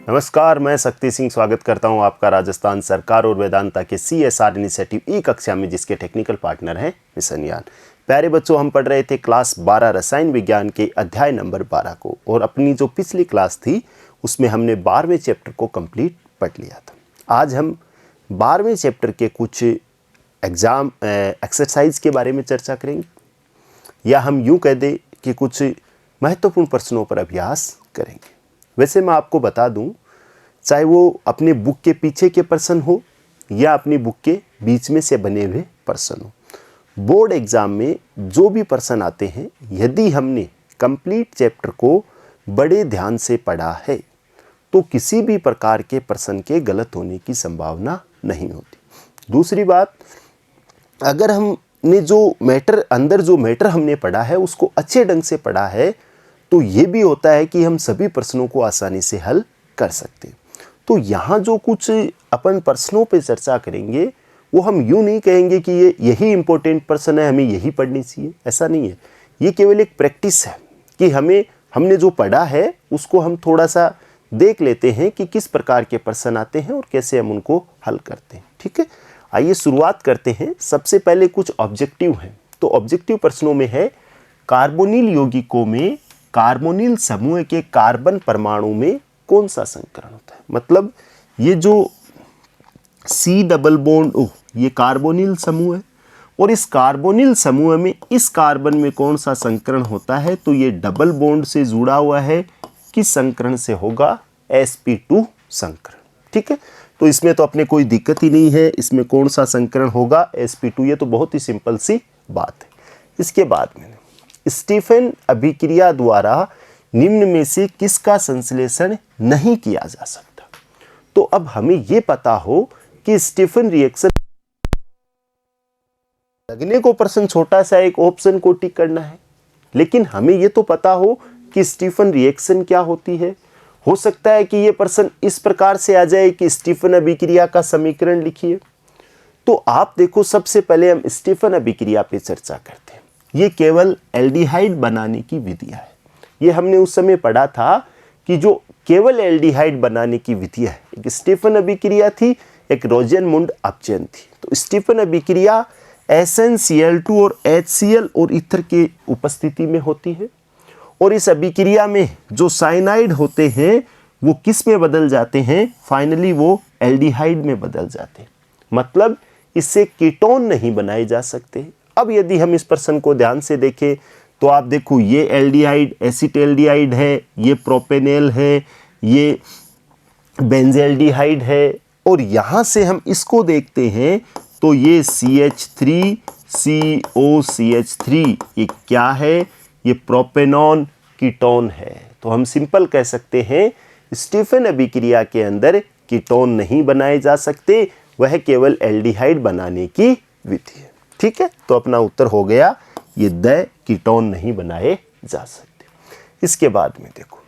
नमस्कार, मैं शक्ति सिंह स्वागत करता हूं आपका राजस्थान सरकार और वेदांता के CSR इनिशिएटिव ई कक्षा में, जिसके टेक्निकल पार्टनर हैं मिशन यान। प्यारे बच्चों, हम पढ़ रहे थे क्लास 12 रसायन विज्ञान के अध्याय नंबर 12 को, और अपनी जो पिछली क्लास थी उसमें हमने 12वें चैप्टर को कंप्लीट पढ़ लिया था। आज हम 12वें चैप्टर के कुछ एग्जाम एक्सरसाइज के बारे में चर्चा करेंगे, या हम यूँ कह दें कि कुछ महत्वपूर्ण प्रश्नों पर अभ्यास करेंगे। वैसे मैं आपको बता दूं, चाहे वो अपने बुक के पीछे के प्रश्न हो या अपनी बुक के बीच में से बने हुए प्रश्न हो, बोर्ड एग्ज़ाम में जो भी प्रश्न आते हैं, यदि हमने कंप्लीट चैप्टर को बड़े ध्यान से पढ़ा है तो किसी भी प्रकार के प्रश्न के गलत होने की संभावना नहीं होती। दूसरी बात, अगर हमने जो मैटर हमने पढ़ा है उसको अच्छे ढंग से पढ़ा है तो ये भी होता है कि हम सभी प्रश्नों को आसानी से हल कर सकते हैं। तो यहाँ जो कुछ अपन प्रश्नों पे चर्चा करेंगे वो हम यूँ नहीं कहेंगे कि यही इम्पोर्टेंट प्रश्न है, हमें यही पढ़नी चाहिए, ऐसा नहीं है। ये केवल एक प्रैक्टिस है कि हमने जो पढ़ा है उसको हम थोड़ा सा देख लेते हैं कि किस प्रकार के प्रश्न आते हैं और कैसे हम उनको हल करते हैं। ठीक है, आइए शुरुआत करते हैं। सबसे पहले कुछ ऑब्जेक्टिव हैं। तो ऑब्जेक्टिव प्रश्नों में है, कार्बोनिल यौगिकों में कार्बोनिल समूह के कार्बन परमाणु में कौन सा संकरण होता है। मतलब ये जो C डबल बॉन्ड O, ये कार्बोनिल समूह है, और इस कार्बोनिल समूह में इस कार्बन में कौन सा संकरण होता है, तो ये डबल बॉन्ड से जुड़ा हुआ है। किस संकरण से होगा? sp2 संकरण। ठीक है, तो इसमें तो अपने कोई दिक्कत ही नहीं है, इसमें कौन सा संकरण होगा? sp2। ये तो बहुत ही सिंपल सी बात है। इसके बाद में स्टीफन अभिक्रिया द्वारा निम्न में से किसका संश्लेषण नहीं किया जा सकता। तो अब हमें यह पता हो कि स्टीफन रिएक्शन लगने को प्रश्न छोटा सा एक ऑप्शन को टिक करना है, लेकिन हमें यह तो पता हो कि स्टीफन रिएक्शन क्या होती है। हो सकता है कि यह प्रश्न इस प्रकार से आ जाए कि स्टीफन अभिक्रिया का समीकरण लिखिए। तो आप देखो, सबसे पहले हम स्टीफन अभिक्रिया पे चर्चा करते हैं। ये केवल एल्डिहाइड बनाने की विधियां है। ये हमने उस समय पढ़ा था कि जो केवल एल्डिहाइड बनाने की विधि है, एक स्टीफन अभिक्रिया थी, एक रोजेनमुंड अपचयन थी। तो स्टीफन अभिक्रिया SnCl2 और HCl और ईथर के उपस्थिति में होती है, और इस अभिक्रिया में जो साइनाइड होते हैं वो किस में बदल जाते हैं? फाइनली वो एल्डिहाइड में बदल जाते हैं। मतलब इससे कीटोन नहीं बनाए जा सकते। अब यदि हम इस प्रश्न को ध्यान से देखें तो आप देखो, ये एल्डिहाइड एसिटाल्डिहाइड है, ये प्रोपेनेल है, ये बेंजेल्डिहाइड है, और यहाँ से हम इसको देखते हैं तो ये CH3COCH3 ये क्या है? ये प्रोपेनॉन कीटोन है। तो हम सिंपल कह सकते हैं, स्टीफन अभिक्रिया के अंदर कीटोन नहीं बनाए जा सकते, वह केवल एल्डिहाइड बनाने की विधि है। ठीक है, तो अपना उत्तर हो गया, ये द कीटोन नहीं बनाए जा सकते। इसके बाद में देखो,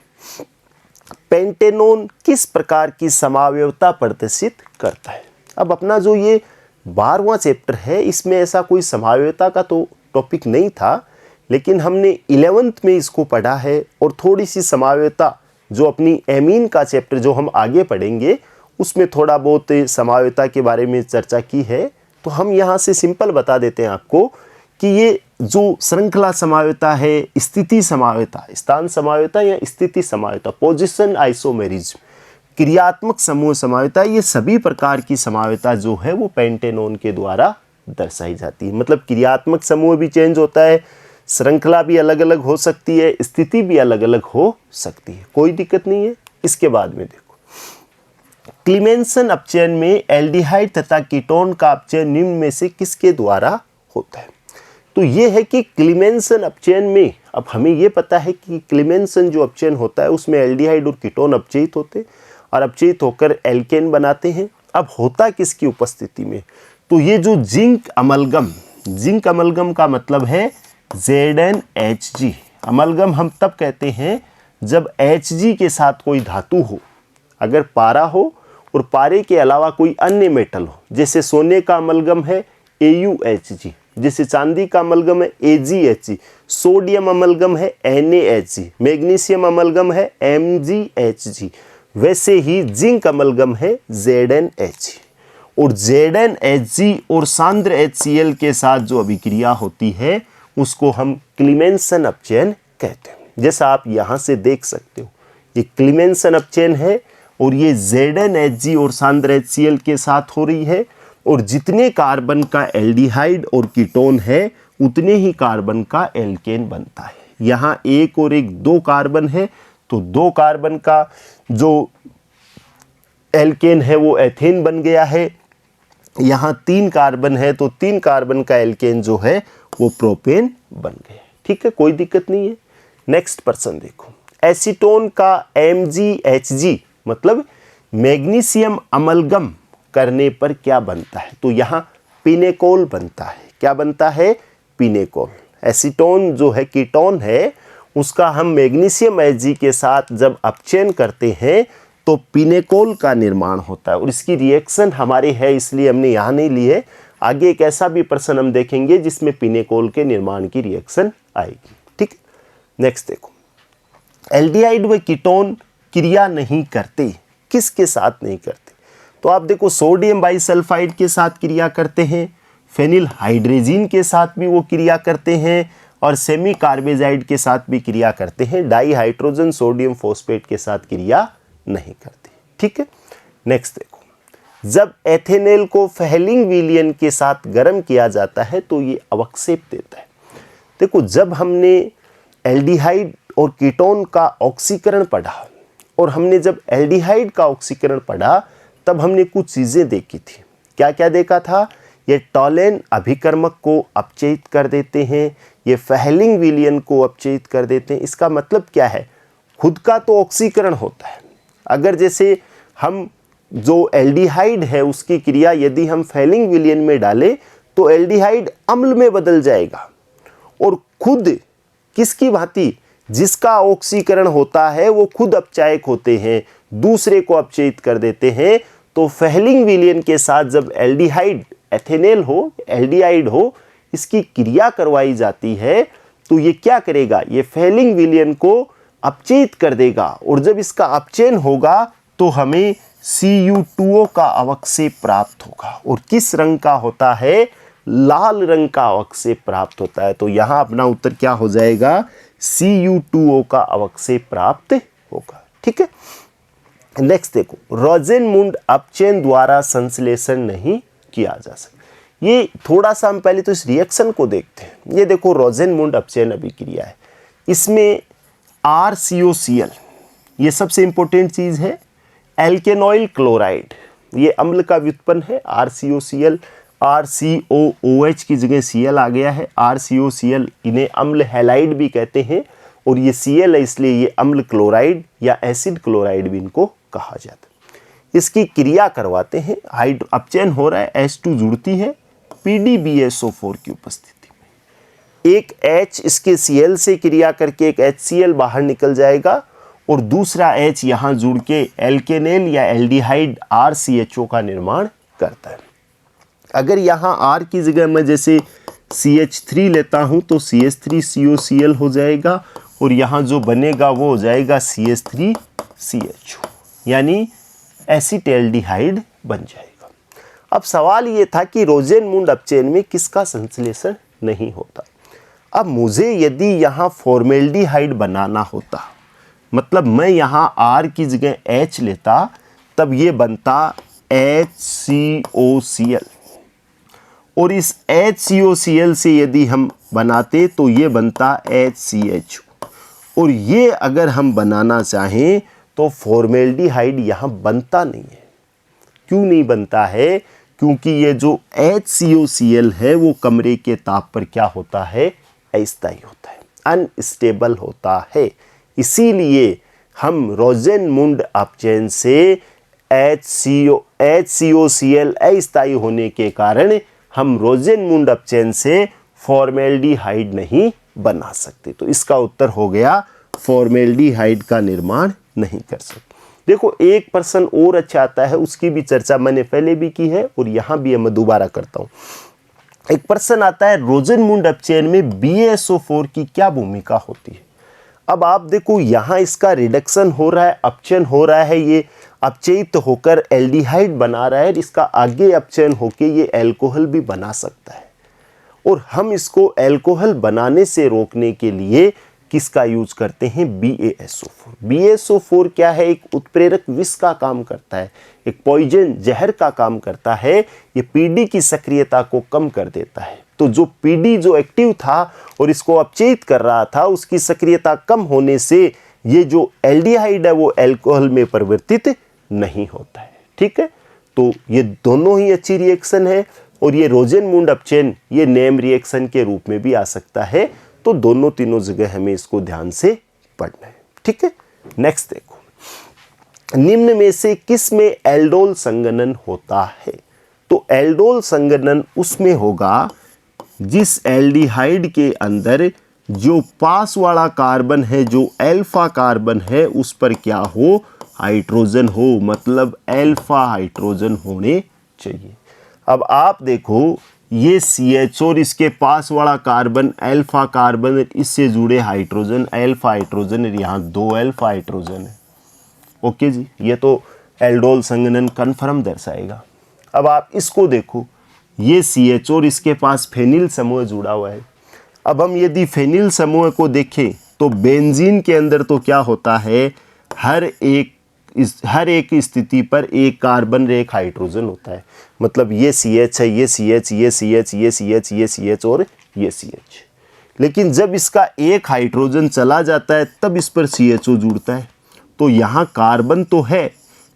पेंटेनोन किस प्रकार की समावयवता प्रदर्शित करता है। अब अपना जो ये 12वां चैप्टर है, इसमें ऐसा कोई समावयवता का तो टॉपिक नहीं था, लेकिन हमने 11th में इसको पढ़ा है, और थोड़ी सी समावयवता जो अपनी एमीन का चैप्टर जो हम आगे पढ़ेंगे उसमें थोड़ा बहुत समावयवता के बारे में चर्चा की है। तो हम यहाँ से सिंपल बता देते हैं आपको कि ये जो श्रृंखला समावयवता है, स्थिति समावयवता, स्थान समावयवता या स्थिति समावयवता, पोजीशन आइसोमेरिज्म, क्रियात्मक समूह समावयवता, ये सभी प्रकार की समावयवता जो है वो पेंटेनोन के द्वारा दर्शाई जाती है। मतलब क्रियात्मक समूह भी चेंज होता है, श्रृंखला भी अलग अलग हो सकती है, स्थिति भी अलग अलग हो सकती है, कोई दिक्कत नहीं है। इसके बाद में देखो, क्लीमेंसन अपचयन में एल्डिहाइड तथा कीटोन का अपचयन निम्न में से किसके द्वारा होता है। तो ये है कि क्लीमेंसन अपचयन में, अब हमें ये पता है कि क्लीमेंसन जो अपचयन होता है उसमें एल्डिहाइड और कीटोन अपचयित होते हैं, और अपचयित होकर एल्केन बनाते हैं। अब होता किसकी उपस्थिति में? तो ये जो जिंक अमलगम का मतलब है ZnHg। अमलगम हम तब कहते हैं जब Hg के साथ कोई धातु हो, अगर पारा हो और पारे के अलावा कोई अन्य मेटल हो। जैसे सोने का अमलगम है AuHg, जैसे चांदी का अमलगम है AgHg, सोडियम अमलगम है NaHg, मैग्नीशियम अमलगम है MgHg, वैसे ही जिंक अमलगम है ZnHg, और ZnHg और सांद्र HCl के साथ जो अभिक्रिया होती है उसको हम क्लीमेंसन अपचयन कहते हैं। जैसा आप यहाँ से देख सकते हो, ये क्लीमेंसन अपचयन है और ये ZnHg और सांद्र HCl के साथ हो रही है, और जितने कार्बन का एल्डिहाइड और कीटोन है उतने ही कार्बन का एल्केन बनता है। यहाँ एक और एक 2 कार्बन है, तो 2 कार्बन का जो एल्केन है वो एथेन बन गया है। यहाँ 3 कार्बन है, तो 3 कार्बन का एल्केन जो है वो प्रोपेन बन गया। ठीक है, कोई दिक्कत नहीं है। नेक्स्ट पर्सन देखो, एसीटोन का MgHg मतलब मैग्नीशियम अमलगम करने पर क्या बनता है, तो यहाँ पिनेकोल बनता है। क्या बनता है? पिनेकोल। एसीटोन जो है कीटोन है, उसका हम मैग्नीशियम Hg के साथ जब अपचयन करते हैं तो पिनेकोल का निर्माण होता है, और इसकी रिएक्शन हमारे है इसलिए हमने यहाँ नहीं ली है। आगे एक ऐसा भी प्रश्न हम देखेंगे जिसमें पिनेकोल के निर्माण की रिएक्शन आएगी। ठीक, नेक्स्ट देखो, एल्डिहाइड व कीटोन क्रिया नहीं करते, किसके साथ नहीं करते? तो आप देखो, सोडियम बाइसल्फाइड के साथ क्रिया करते हैं, फेनिल हाइड्रोजीन के साथ भी वो क्रिया करते हैं, और सेमी कार्बेजाइड के साथ भी क्रिया करते हैं। डाई हाइड्रोजन सोडियम फॉस्फेट के साथ क्रिया नहीं करते। ठीक है, नेक्स्ट देखो, जब एथेनेल को फेहलिंग विलियन के साथ गर्म किया जाता है तो ये अवक्षेप देता है। देखो, जब हमने एल्डिहाइड और कीटोन का ऑक्सीकरण पढ़ा, और हमने जब एल्डिहाइड का ऑक्सीकरण पढ़ा तब हमने कुछ चीज़ें देखी थी। क्या क्या देखा था? ये टॉलेन अभिकर्मक को अपचयित कर देते हैं, ये फेहलिंग विलियन को अपचयित कर देते हैं। इसका मतलब क्या है? खुद का तो ऑक्सीकरण होता है, अगर जैसे हम जो एल्डिहाइड है उसकी क्रिया यदि हम फेहलिंग विलियन में डालें तो एल्डिहाइड अम्ल में बदल जाएगा, और खुद किसकी भांति जिसका ऑक्सीकरण होता है वो खुद अपचायक होते हैं, दूसरे को अपचयित कर देते हैं। तो फेहलिंग विलियन के साथ जब एल्डिहाइड एथेनेल हो, एल्डिहाइड हो, इसकी क्रिया करवाई जाती है तो ये क्या करेगा? ये फेहलिंग विलियन को अपचयित कर देगा, और जब इसका अपचयन होगा तो हमें Cu2O का अवक्षेप प्राप्त होगा, और किस रंग का होता है? लाल रंग का अवक्षेप प्राप्त होता है। तो यहाँ अपना उत्तर क्या हो जाएगा? Cu2O का अवक्षेप प्राप्त होगा। ठीक है, नेक्स्ट देखो, रोजेनमुंड अपचयन द्वारा संश्लेषण नहीं किया जा सकता। ये थोड़ा सा हम पहले तो इस रिएक्शन को देखते हैं। ये देखो, रोजेनमुंड अपचयन अभिक्रिया है, इसमें RCOCl ये सबसे इंपॉर्टेंट चीज़ है। एल्केनॉइल क्लोराइड ये अम्ल का व्युत्पन्न है। RCOCl, RCOOH की जगह Cl आ गया है। RCOCl इन्हें अम्ल हैलाइड भी कहते हैं, और ये Cl है इसलिए ये अम्ल क्लोराइड या एसिड क्लोराइड भी इनको कहा जाता है। इसकी क्रिया करवाते हैं, अपचयन हो रहा है, H2 जुड़ती है PDBSO4 की उपस्थिति में। एक H इसके Cl से क्रिया करके एक HCl बाहर निकल जाएगा, और दूसरा H यहाँ जुड़ के एल्केनेल या एल्डिहाइड RCHO का निर्माण करता है। अगर यहाँ R की जगह मैं जैसे CH3 लेता हूँ तो CH3COCl हो जाएगा, और यहाँ जो बनेगा वो हो जाएगा CH3CHO, यानी एसिटेल्डिहाइड बन जाएगा। अब सवाल ये था कि रोजेनमुंड अपचयन में किसका संश्लेषण नहीं होता। अब मुझे यदि यहाँ फॉर्मेल्डिहाइड बनाना होता, मतलब मैं यहाँ R की जगह H लेता, तब ये बनता HCOCl, और इस HCOCl से यदि हम बनाते तो ये बनता HCHO, और ये अगर हम बनाना चाहें तो फॉर्मेल्डिहाइड यहाँ बनता नहीं है। क्यों नहीं बनता है? क्योंकि ये जो HCOCl है वो कमरे के ताप पर क्या होता है? अस्थायी होता है, अनस्टेबल होता है। इसीलिए हम रोजेनमुंड अपचयन से HCOCl अस्थायी होने के कारण हम रोजेनमुंड अपचयन से फॉर्मेल्डिहाइड नहीं बना सकते। तो इसका उत्तर हो गया फॉर्मेल्डिहाइड का निर्माण नहीं कर सकते। देखो, एक प्रश्न और अच्छा आता है, उसकी भी चर्चा मैंने पहले भी की है और यहाँ भी मैं दोबारा करता हूँ। एक प्रश्न आता है, रोजेनमुंड अपचयन में BaSO4 की क्या भूमिका होती है? अब आप देखो यहाँ इसका रिडक्शन हो रहा है, अपचयन हो रहा है, ये अपचयित होकर एल्डिहाइड बना रहा है, इसका आगे अपचयन होकर ये अल्कोहल भी बना सकता है। और हम इसको अल्कोहल बनाने से रोकने के लिए किसका यूज करते हैं? BaSO4। BaSO4 क्या है? एक उत्प्रेरक विष का काम करता है, एक पॉइजन जहर का काम करता है। ये PD की सक्रियता को कम कर देता है। तो जो PD जो एक्टिव था और इसको अपचयित कर रहा था, उसकी सक्रियता कम होने से ये जो एल्डिहाइड है वो अल्कोहल में परिवर्तित नहीं होता है। ठीक है, तो ये दोनों ही अच्छी रिएक्शन है। और ये रोजेनमुंड अपचयन ये नेम रिएक्शन के रूप में भी आ सकता है। तो दोनों तीनों जगह हमें इसको ध्यान से पढ़ना है। ठीक है, नेक्स्ट देखो, निम्न में से किस में एल्डोल संघनन होता है? तो एल्डोल संघनन उसमें होगा जिस एल्डिहाइड के अंदर जो पास वाला कार्बन है, जो अल्फा कार्बन है, उस पर क्या हो? हाइड्रोजन हो, मतलब अल्फा हाइड्रोजन होने चाहिए। अब आप देखो ये CH और इसके पास वाला कार्बन अल्फा कार्बन, इससे जुड़े हाइड्रोजन अल्फा हाइड्रोजन, यहाँ 2 अल्फा हाइड्रोजन है। ओके जी, ये तो एल्डोल संघनन कन्फर्म दर्शाएगा। अब आप इसको देखो, ये CH और इसके पास फेनिल समूह जुड़ा हुआ है। अब हम यदि फेनिल समूह को देखें तो बेंजीन के अंदर तो क्या होता है? हर एक स्थिति पर एक कार्बन एक हाइड्रोजन होता है। मतलब ये CH है, ये CH, ये CH, ये CH, ये CH और ये CH। लेकिन जब इसका एक हाइड्रोजन चला जाता है तब इस पर CHO जुड़ता है। तो यहाँ कार्बन तो है,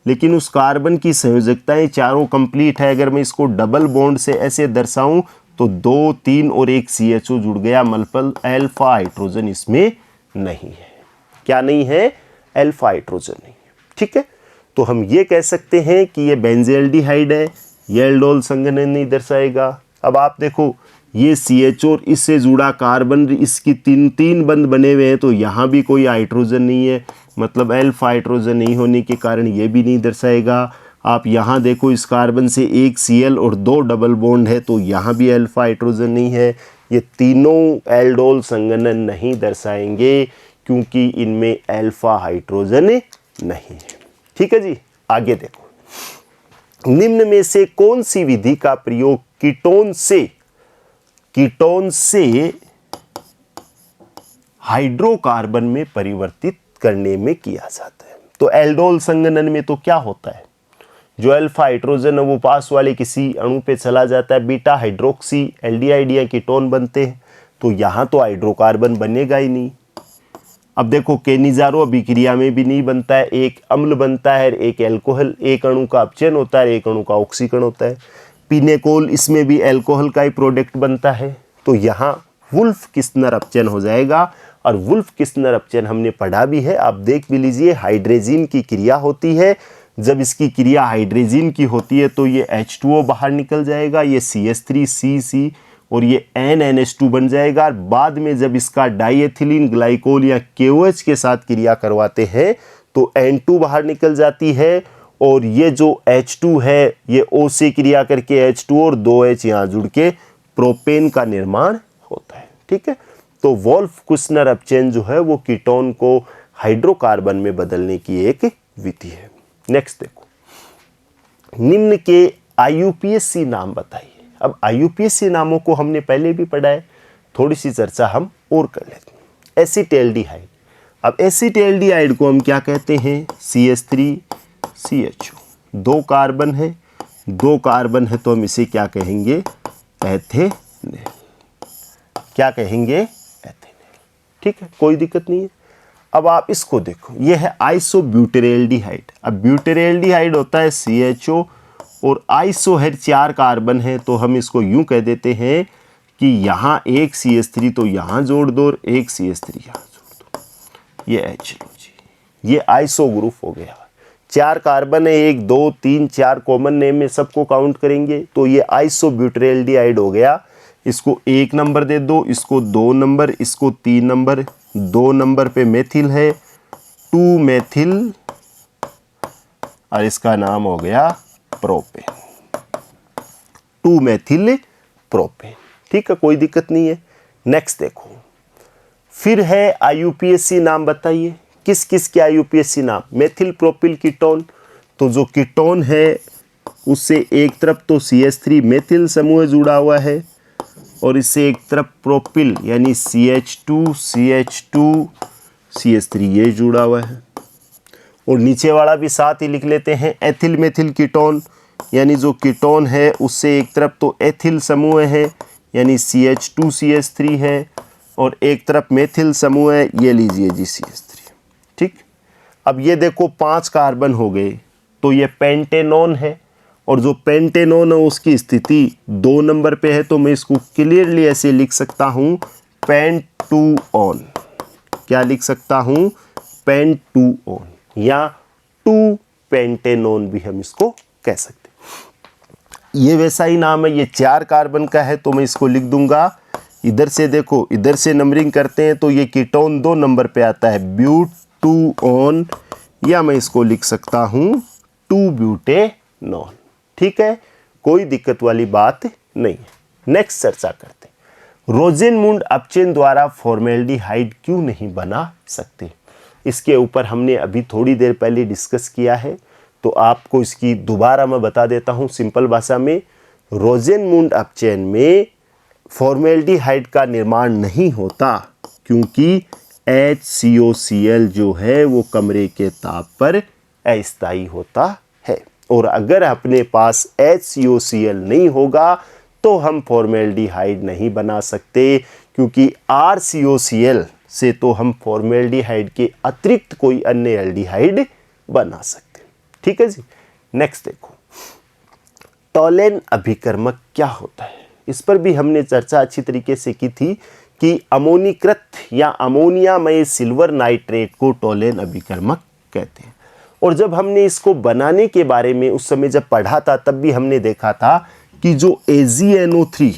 लेकिन उस कार्बन की संयोजकताएं चारों कंप्लीट है। अगर मैं इसको डबल बॉन्ड से ऐसे दर्शाऊं तो 2, 3 और एक CHO जुड़ गया, मल्टीपल अल्फा हाइड्रोजन इसमें नहीं है। क्या नहीं है? अल्फा हाइड्रोजन नहीं है। ठीक है, तो हम ये कह सकते हैं कि ये बेंजील्डिहाइड है, ये एल्डोल संघनन नहीं दर्शाएगा। अब आप देखो ये CH और इससे जुड़ा कार्बन, इसकी तीन बंध बने हुए हैं, तो यहाँ भी कोई हाइड्रोजन नहीं है, मतलब अल्फा हाइड्रोजन नहीं होने के कारण ये भी नहीं दर्शाएगा। आप यहाँ देखो इस कार्बन से एक Cl और 2 डबल बॉन्ड है, तो यहाँ भी अल्फा हाइड्रोजन नहीं है। ये तीनों एल्डोल संघनन नहीं दर्शाएंगे क्योंकि इनमें अल्फा हाइड्रोजन नहीं है। ठीक है जी, आगे देखो, निम्न में से कौन सी विधि का प्रयोग कीटोन से हाइड्रोकार्बन में परिवर्तित करने में किया जाता है? तो एल्डोल संघनन में तो क्या होता है? जो अल्फा हाइड्रोजन है वो पास वाले किसी अणु पे चला जाता है, बीटा हाइड्रोक्सी एल्डिहाइड या कीटोन बनते हैं। तो यहाँ तो हाइड्रोकार्बन बनेगा ही नहीं। अब देखो केनिजारो अभिक्रिया में भी नहीं बनता है, एक अम्ल बनता है, एक एल्कोहल, एक अणु का अपचयन होता है, एक अणु का ऑक्सीकरण होता है। पिनेकोल, इसमें भी एल्कोहल का ही प्रोडक्ट बनता है। तो यहाँ वुल्फ किस्नर अपचयन हो जाएगा। और वुल्फ किस्नर अपचयन हमने पढ़ा भी है, आप देख भी लीजिए। हाइड्रेजिन की क्रिया होती है, जब इसकी क्रिया हाइड्रेजिन की होती है तो ये H2O बाहर निकल जाएगा, ये CH3CC और ये NNH2 बन जाएगा। और बाद में जब इसका डाइएथिलीन ग्लाइकोल या KOH के साथ क्रिया करवाते हैं तो N2 बाहर निकल जाती है, और ये जो H2 है ये O से क्रिया करके H2 और 2H यहाँ जुड़ के प्रोपेन का निर्माण होता है। ठीक है, तो वुल्फ किस्नर अपचयन जो है वो कीटोन को हाइड्रोकार्बन में बदलने की एक विधि है। नेक्स्ट देखो, निम्न के IUPAC नाम बताइए। अब IUPAC नामों को हमने पहले भी पढ़ा है, थोड़ी सी चर्चा हम और कर लेते हैं। एसिटेल्डिहाइड, अब एसिटेल्डिहाइड को हम क्या कहते हैं? CH3CHO, 2 कार्बन है, 2 कार्बन है, तो हम इसे क्या कहेंगे? एथेनेल। क्या कहेंगे? एथेनेल। ठीक है, कोई दिक्कत नहीं है। अब आप इसको देखो, ये है आइसोब्यूटेरेल्डिहाइड। अब ब्यूटेरेल्डिहाइड होता है CHO और आइसो है 4 कार्बन है, तो हम इसको यूं कह देते हैं कि यहाँ एक CH3 तो यहाँ जोड़ दो और एक CH3 यहाँ जोड़ दो, ये H लो जी, ये आइसो ग्रुप हो गया। 4 कार्बन है, 1 2 3 4 कॉमन नेम में सबको काउंट करेंगे तो ये आइसोब्यूटेरेल्डिहाइड हो गया। इसको 1 नंबर दे दो, इसको 2 नंबर, इसको 3 नंबर, 2 नंबर पे मेथिल है 2 मेथिल और इसका नाम हो गया प्रोपेन, 2 मेथिल प्रोपेन। ठीक है, कोई दिक्कत नहीं है। नेक्स्ट देखो, फिर है IUPAC नाम, बताइए किस किस के IUPAC नाम? मेथिल प्रोपिल कीटोन, तो जो कीटोन है उससे एक तरफ तो CH3 मेथिल समूह जुड़ा हुआ है और इससे एक तरफ प्रोपिल यानी CH2 ये जुड़ा हुआ है, और नीचे वाला भी साथ ही लिख लेते हैं एथिल मेथिल कीटोन, यानी जो कीटोन है उससे एक तरफ तो एथिल समूह है यानी CH2CH3 है और एक तरफ मेथिल समूह है, ये लीजिए जी CH3। ठीक, अब ये देखो 5 कार्बन हो गए, तो ये पेंटेनोन है और जो पेंटेनोन है उसकी स्थिति 2 नंबर पे है, तो मैं इसको क्लियरली ऐसे लिख सकता हूँ पेंटूऑन। क्या लिख सकता हूँ? पेंटूऑन या 2 पेंटेनोन भी हम इसको कह सकते हैं। ये वैसा ही नाम है, ये 4 कार्बन का है तो मैं इसको लिख दूंगा, इधर से देखो, इधर से नंबरिंग करते हैं तो ये कीटोन 2 नंबर पे आता है ब्यूटूऑन, या मैं इसको लिख सकता हूँ 2 ब्यूटेनॉन। ठीक है, कोई दिक्कत वाली बात नहीं है। नेक्स्ट चर्चा करते हैं, रोजेनमुंड अपचेन द्वारा फॉर्मेल्डिहाइड क्यों नहीं बना सकते? इसके ऊपर हमने अभी थोड़ी देर पहले डिस्कस किया है, तो आपको इसकी दोबारा मैं बता देता हूँ सिंपल भाषा में। रोजेनमुंड अपचेन में फॉर्मेल्डिहाइड का निर्माण नहीं होता क्योंकि HCOCl जो है वो कमरे के ताप पर अस्थायी होता है, और अगर अपने पास HCOCl नहीं होगा तो हम फॉर्मेल्डिहाइड नहीं बना सकते, क्योंकि RCOCl से तो हम फॉर्मेल्डिहाइड के अतिरिक्त कोई अन्य एल्डिहाइड बना सकते। ठीक है जी। नेक्स्ट देखो, टोलेन अभिकर्मक क्या होता है? इस पर भी हमने चर्चा अच्छी तरीके से की थी कि अमोनीकृत या अमोनियामय सिल्वर नाइट्रेट को टोलेन अभिकर्मक कहते हैं, और जब हमने इसको बनाने के बारे में उस समय जब पढ़ा था तब भी हमने देखा था कि जो AgNO3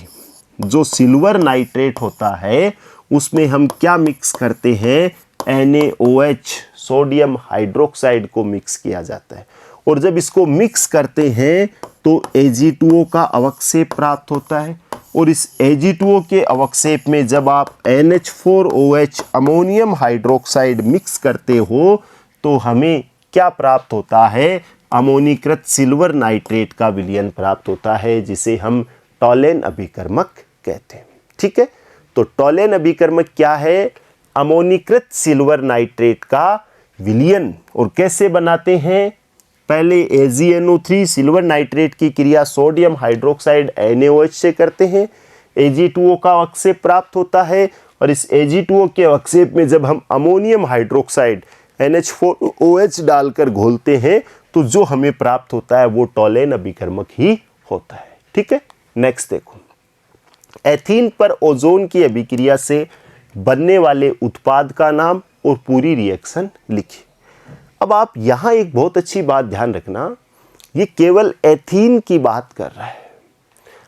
जो सिल्वर नाइट्रेट होता है उसमें हम क्या मिक्स करते हैं? NaOH सोडियम हाइड्रोक्साइड को मिक्स किया जाता है, और जब इसको मिक्स करते हैं तो Ag2O का अवक्षेप प्राप्त होता है, और इस Ag2O के अवक्षेप में जब आप NH4OH अमोनियम हाइड्रोक्साइड मिक्स करते हो तो हमें क्या प्राप्त होता है? अमोनीकृत सिल्वर नाइट्रेट का विलयन प्राप्त होता है, जिसे हम टोलेन अभिकर्मक कहते हैं। ठीक है, तो टोलेन अभिकर्मक क्या है? अमोनीकृत सिल्वर नाइट्रेट का विलयन। और कैसे बनाते हैं? पहले AgNO3 सिल्वर नाइट्रेट की क्रिया सोडियम हाइड्रोक्साइड NaOH से करते हैं, Ag2O का अवक्षेप प्राप्त होता है, और इस Ag2O के अवक्षेप में जब हम अमोनियम हाइड्रोक्साइड NH4OH डालकर घोलते हैं तो जो हमें प्राप्त होता है वो टोलेन अभिकर्मक ही होता है। ठीक है, नेक्स्ट देखो, एथीन पर ओजोन की अभिक्रिया से बनने वाले उत्पाद का नाम और पूरी रिएक्शन लिखिए। अब आप यहाँ एक बहुत अच्छी बात ध्यान रखना, ये केवल एथीन की बात कर रहा है।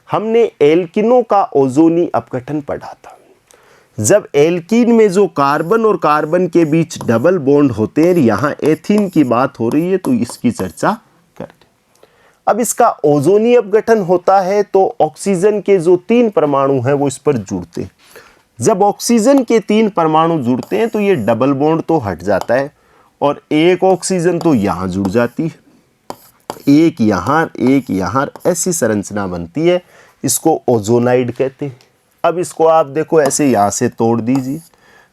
हमने एल्किनों का ओजोनी अपघटन पढ़ा था। जब एल्कीन में जो कार्बन और कार्बन के बीच डबल बॉन्ड होते हैं, यहाँ एथीन की बात हो रही है तो इसकी चर्चा करते हैं। अब इसका ओजोनी अपघटन होता है तो ऑक्सीजन के जो 3 परमाणु हैं वो इस पर जुड़ते हैं। जब ऑक्सीजन के 3 परमाणु जुड़ते हैं तो ये डबल बॉन्ड तो हट जाता है और एक ऑक्सीजन तो यहाँ जुड़ जाती है, एक यहाँ, ऐसी संरचना बनती है। इसको ओजोनाइड कहते हैं। अब इसको आप देखो ऐसे यहाँ से तोड़ दीजिए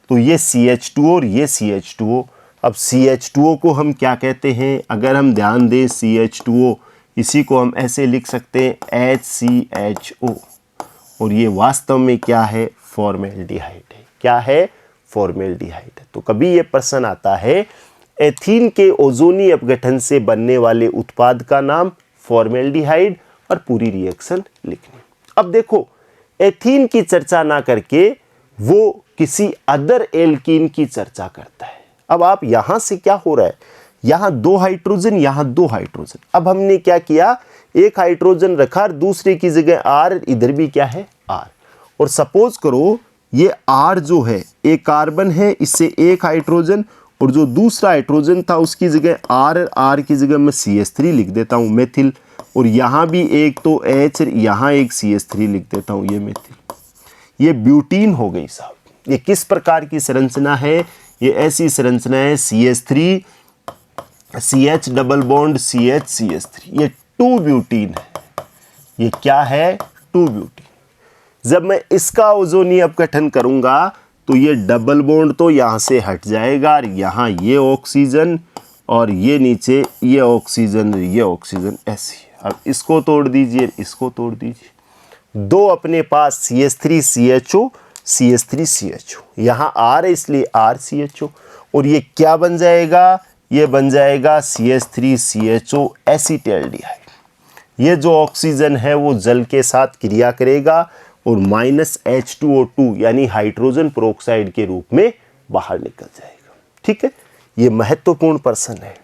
तो ये CH2 और ये CH2O। अब CH2O को हम क्या कहते हैं? अगर हम ध्यान दें CH2O, इसी को हम ऐसे लिख सकते हैं HCHO, और ये वास्तव में क्या है? फॉर्मेल्डिहाइड है। क्या है? फॉर्मेल्डिहाइड है। तो कभी ये प्रश्न आता है एथीन के ओजोनी अपघटन से बनने वाले उत्पाद का नाम फॉर्मेल्डिहाइड और पूरी रिएक्शन लिखनी। अब देखो, एथीन की चर्चा ना करके वो किसी अदर एल्कीन की चर्चा करता है। अब आप यहां से क्या हो रहा है? यहां 2 हाइड्रोजन, यहां 2 हाइड्रोजन। अब हमने क्या किया? एक हाइड्रोजन रखा और दूसरे की जगह R, इधर भी क्या है? R। और सपोज करो ये R जो है एक कार्बन है, इससे एक हाइड्रोजन, और जो दूसरा हाइड्रोजन था उसकी जगह R की जगह मैं CH3 लिख देता हूं, मेथिल। और यहाँ भी एक तो H, यहाँ एक CH3 लिख देता हूँ, ये मेथिल। ये ब्यूटीन हो गई साहब। ये किस प्रकार की संरचना है? ये ऐसी संरचना है CH3 CH double bond CH CH3, ये 2 ब्यूटीन है। ये क्या है? 2 ब्यूटीन। जब मैं इसका ओजोनी अपघटन करूंगा तो ये डबल बॉन्ड तो यहाँ से हट जाएगा और यहाँ ये ऑक्सीजन और ये नीचे ये ऑक्सीजन ऐसी। अब इसको तोड़ दीजिए, इसको तोड़ दीजिए। दो अपने पास CH3 CHO CH3 CHO, यहाँ R है इसलिए RCHO, और ये क्या बन जाएगा? ये बन जाएगा CH3 CHO एसिटाल्डिहाइड। ये जो ऑक्सीजन है वो जल के साथ क्रिया करेगा और -H2O2 यानी हाइड्रोजन पेरोक्साइड के रूप में बाहर निकल जाएगा। ठीक है, ये महत्वपूर्ण प्रश्न है।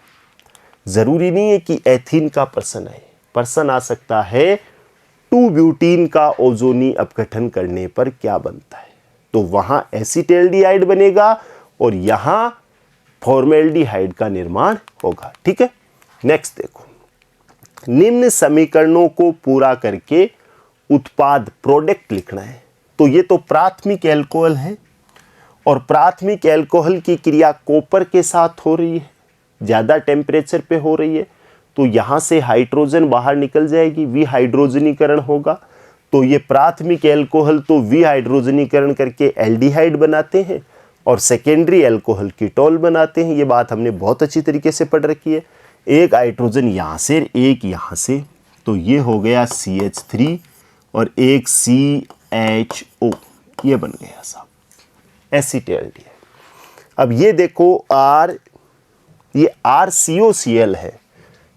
जरूरी नहीं है कि एथीन का प्रश्न है, प्रश्न आ सकता है 2 ब्यूटीन का ओजोनी अपघटन करने पर क्या बनता है। तो वहां एसिटाल्डिहाइड बनेगा और यहां फॉर्मेल्डिहाइड का निर्माण होगा। ठीक है, नेक्स्ट देखो, निम्न समीकरणों को पूरा करके उत्पाद प्रोडक्ट लिखना है। तो ये तो प्राथमिक एल्कोहल है और प्राथमिक एल्कोहल की क्रिया कॉपर के साथ हो रही है, ज़्यादा टेम्परेचर पे हो रही है, तो यहाँ से हाइड्रोजन बाहर निकल जाएगी, विहाइड्रोजनीकरण होगा। तो ये प्राथमिक एल्कोहल तो विहाइड्रोजनीकरण करके एल्डिहाइड बनाते हैं और सेकेंडरी एल्कोहल कीटोल बनाते हैं। ये बात हमने बहुत अच्छी तरीके से पढ़ रखी है। एक हाइड्रोजन यहाँ से, एक यहाँ से, तो ये हो गया CH3 और एक CHO, ये बन गया साहब एसिटाल्डिहाइड। अब ये देखो ये RCOCl है,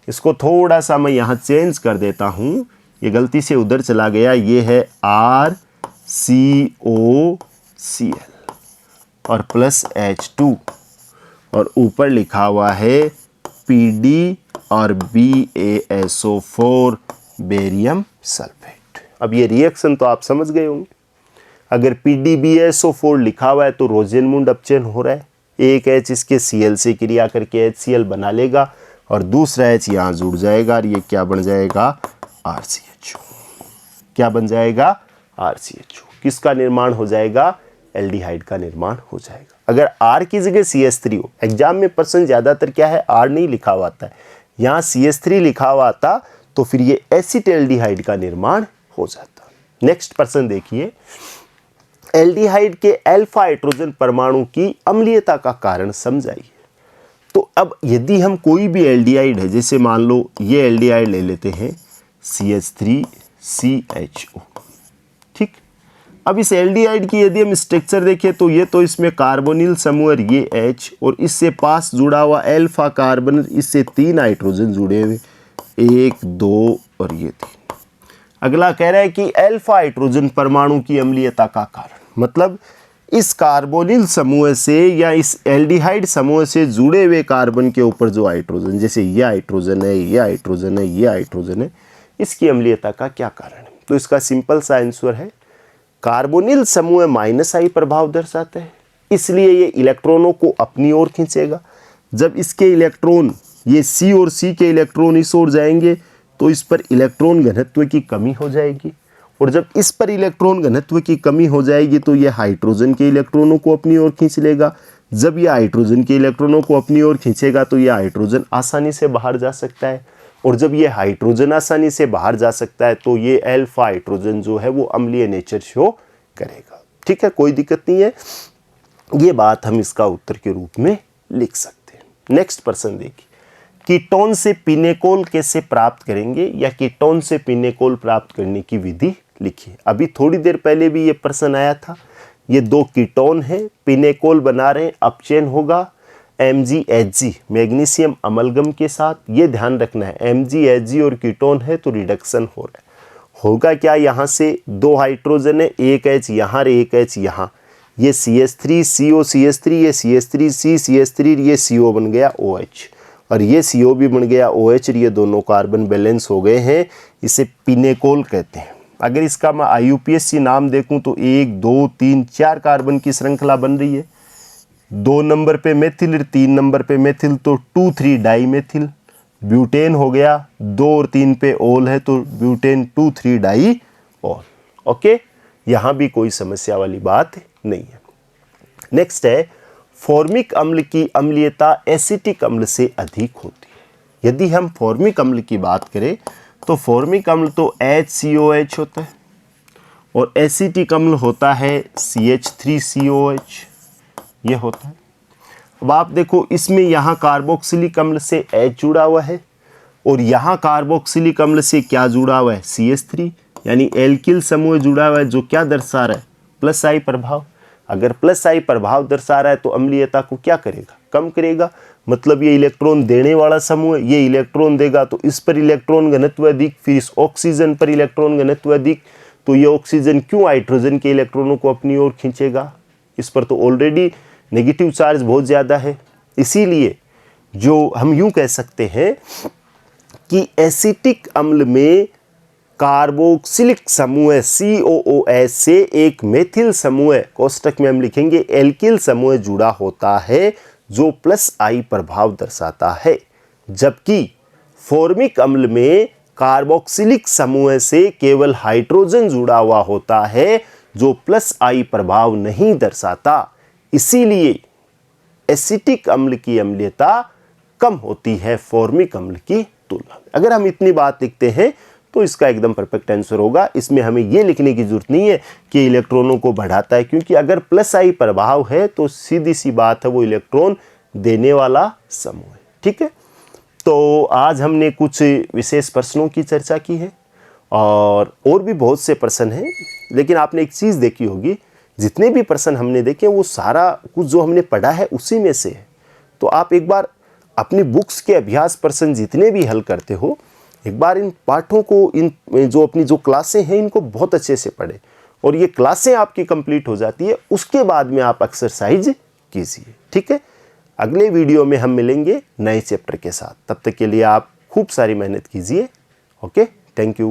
इसको थोड़ा सा मैं यहाँ चेंज कर देता हूँ, ये गलती से उधर चला गया। ये है RCOCl और प्लस H2 और ऊपर लिखा हुआ है PD और BaSO4 बेरियम सल्फेट। अब ये रिएक्शन तो आप समझ गए होंगे। अगर PdBaSO4 लिखा हुआ है तो रोजेनमुंड अपचयन हो रहा है। एक H इसके Cl से क्रिया करके HCl बना लेगा और दूसरा H यहाँ जुड़ जाएगा और ये क्या बन जाएगा? RCHO। क्या बन जाएगा? RCHO। किसका निर्माण हो जाएगा? एल्डिहाइड का निर्माण हो जाएगा। अगर R की जगह CH3 हो, एग्जाम में प्रश्न ज़्यादातर क्या है, R नहीं लिखा हुआ आता है, यहाँ CH3 लिखा हुआ आता तो फिर ये एसिटाल्डिहाइड का निर्माण हो जाता। नेक्स्ट प्रश्न देखिए, एल्डिहाइड के अल्फा हाइड्रोजन परमाणु की अम्लीयता का कारण समझाइए। तो अब यदि हम कोई भी एल्डिहाइड है, जैसे मान लो ये एल्डिहाइड ले लेते हैं CH3CHO, ठीक। अब इस एल्डिहाइड की यदि हम स्ट्रक्चर देखें तो ये तो इसमें कार्बोनिल समूह ये H और इससे पास जुड़ा हुआ अल्फा कार्बन, इससे 3 हाइड्रोजन जुड़े हुए, 1 2 और ये 3। अगला कह रहा है कि अल्फा हाइड्रोजन परमाणु की अम्लीयता का कारण, मतलब इस कार्बोनिल समूह से या इस एल्डिहाइड समूह से जुड़े हुए कार्बन के ऊपर जो हाइड्रोजन, जैसे ये हाइड्रोजन है, ये हाइड्रोजन है, ये हाइड्रोजन है, इसकी अम्लीयता का क्या कारण है? तो इसका सिंपल सा आंसर है, कार्बोनिल समूह -I प्रभाव दर्शाता है, इसलिए ये इलेक्ट्रॉनों को अपनी ओर खींचेगा। जब इसके इलेक्ट्रॉन, ये C और C के इलेक्ट्रॉन इस ओर जाएंगे तो इस पर इलेक्ट्रॉन घनत्व की कमी हो जाएगी, और जब इस पर इलेक्ट्रॉन घनत्व की कमी हो जाएगी तो ये हाइड्रोजन के इलेक्ट्रॉनों को अपनी ओर खींच लेगा। जब ये हाइड्रोजन के इलेक्ट्रॉनों को अपनी ओर खींचेगा तो ये हाइड्रोजन आसानी से बाहर जा सकता है, और जब ये हाइड्रोजन आसानी से बाहर जा सकता है तो ये अल्फा हाइड्रोजन जो है वो अम्लीय नेचर शो करेगा। ठीक है, कोई दिक्कत नहीं है, ये बात हम इसका उत्तर के रूप में लिख सकते हैं। नेक्स्ट प्रश्न देखिए, कीटोन से पिनेकोल कैसे प्राप्त करेंगे, या कीटोन से पिनेकोल प्राप्त करने की विधि लिखिए। अभी थोड़ी देर पहले भी ये प्रश्न आया था। ये 2 कीटोन है, पिनेकोल बना रहे हैं, अपचयन होगा MgHg मैग्नीशियम अमलगम के साथ। ये ध्यान रखना है, MgHg और कीटोन है तो रिडक्शन हो रहा है। होगा क्या, यहाँ से 2 हाइड्रोजन है, एक H यहाँ और एक H यहाँ, ये CH3CO CH3, ये CH3C CH3, ये CO बन गया OH, और ये CO भी बन गया OH, और ये दोनों कार्बन बैलेंस हो गए हैं, इसे पिनेकोल कहते हैं। अगर इसका मैं IUPAC नाम देखूं तो 1 2 3 4 कार्बन की श्रृंखला बन रही है। 2 नंबर पे मेथिल और 3 नंबर पे मेथिल, तो 2,3 डाई मेथिल। ब्यूटेन हो गया, 2 और 3 पे ओल है तो ब्यूटेन 2,3 डाई ओल। ओके, यहाँ भी कोई समस्या वाली बात नहीं है। नेक्स्ट है फॉर्मिक अम्ल की अम्लीयता एसिटिक अम्ल से अधिक होती है। यदि हम फॉर्मिक अम्ल की बात करें तो फॉर्मिक अम्ल तो HCOH होता है और एसिटिक अम्ल होता है CH3COH, ये होता है। अब आप देखो इसमें यहाँ कार्बोक्सिलिक अम्ल से H जुड़ा हुआ है और यहाँ कार्बोक्सिलिक अम्ल से क्या जुड़ा हुआ है, CH3, यानी एल्किल समूह जुड़ा हुआ है, जो क्या दर्शा रहा है, प्लस आई प्रभाव। अगर प्लस आई प्रभाव दर्शा रहा है तो अम्लीयता को क्या करेगा, कम करेगा। मतलब ये इलेक्ट्रॉन देने वाला समूह है, ये इलेक्ट्रॉन देगा तो इस पर इलेक्ट्रॉन घनत्व अधिक, फिर इस ऑक्सीजन पर इलेक्ट्रॉन घनत्व अधिक, तो ये ऑक्सीजन क्यों हाइड्रोजन के इलेक्ट्रॉनों को अपनी ओर खींचेगा, इस पर तो ऑलरेडी नेगेटिव चार्ज बहुत ज़्यादा है। इसीलिए जो हम यूं कह सकते हैं कि एसिटिक अम्ल में कार्बोक्सिलिक समूह COOH से एक मेथिल समूह, कोष्टक में हम लिखेंगे एल्किल समूह जुड़ा होता है जो प्लस आई प्रभाव दर्शाता है, जबकि फॉर्मिक अम्ल में कार्बोक्सिलिक समूह से केवल हाइड्रोजन जुड़ा हुआ होता है जो प्लस आई प्रभाव नहीं दर्शाता। इसीलिए एसिटिक अम्ल की अम्लीयता कम होती है फॉर्मिक अम्ल की तुलना में। अगर हम इतनी बात लिखते हैं तो इसका एकदम परफेक्ट आंसर होगा। इसमें हमें यह लिखने की जरूरत नहीं है कि इलेक्ट्रॉनों को बढ़ाता है, क्योंकि अगर प्लस आई प्रभाव है तो सीधी सी बात है वो इलेक्ट्रॉन देने वाला समूह है। ठीक है, तो आज हमने कुछ विशेष प्रश्नों की चर्चा की है और भी बहुत से प्रश्न हैं, लेकिन आपने एक चीज़ देखी होगी, जितने भी प्रश्न हमने देखे वो सारा कुछ जो हमने पढ़ा है उसी में से है। तो आप एक बार अपनी बुक्स के अभ्यास प्रश्न जितने भी हल करते हो, एक बार इन पाठों को, इन जो अपनी जो क्लासें हैं इनको बहुत अच्छे से पढ़ें, और ये क्लासें आपकी कंप्लीट हो जाती है उसके बाद में आप एक्सरसाइज कीजिए। ठीक है, अगले वीडियो में हम मिलेंगे नए चैप्टर के साथ। तब तक के लिए आप खूब सारी मेहनत कीजिए। Okay, thank you.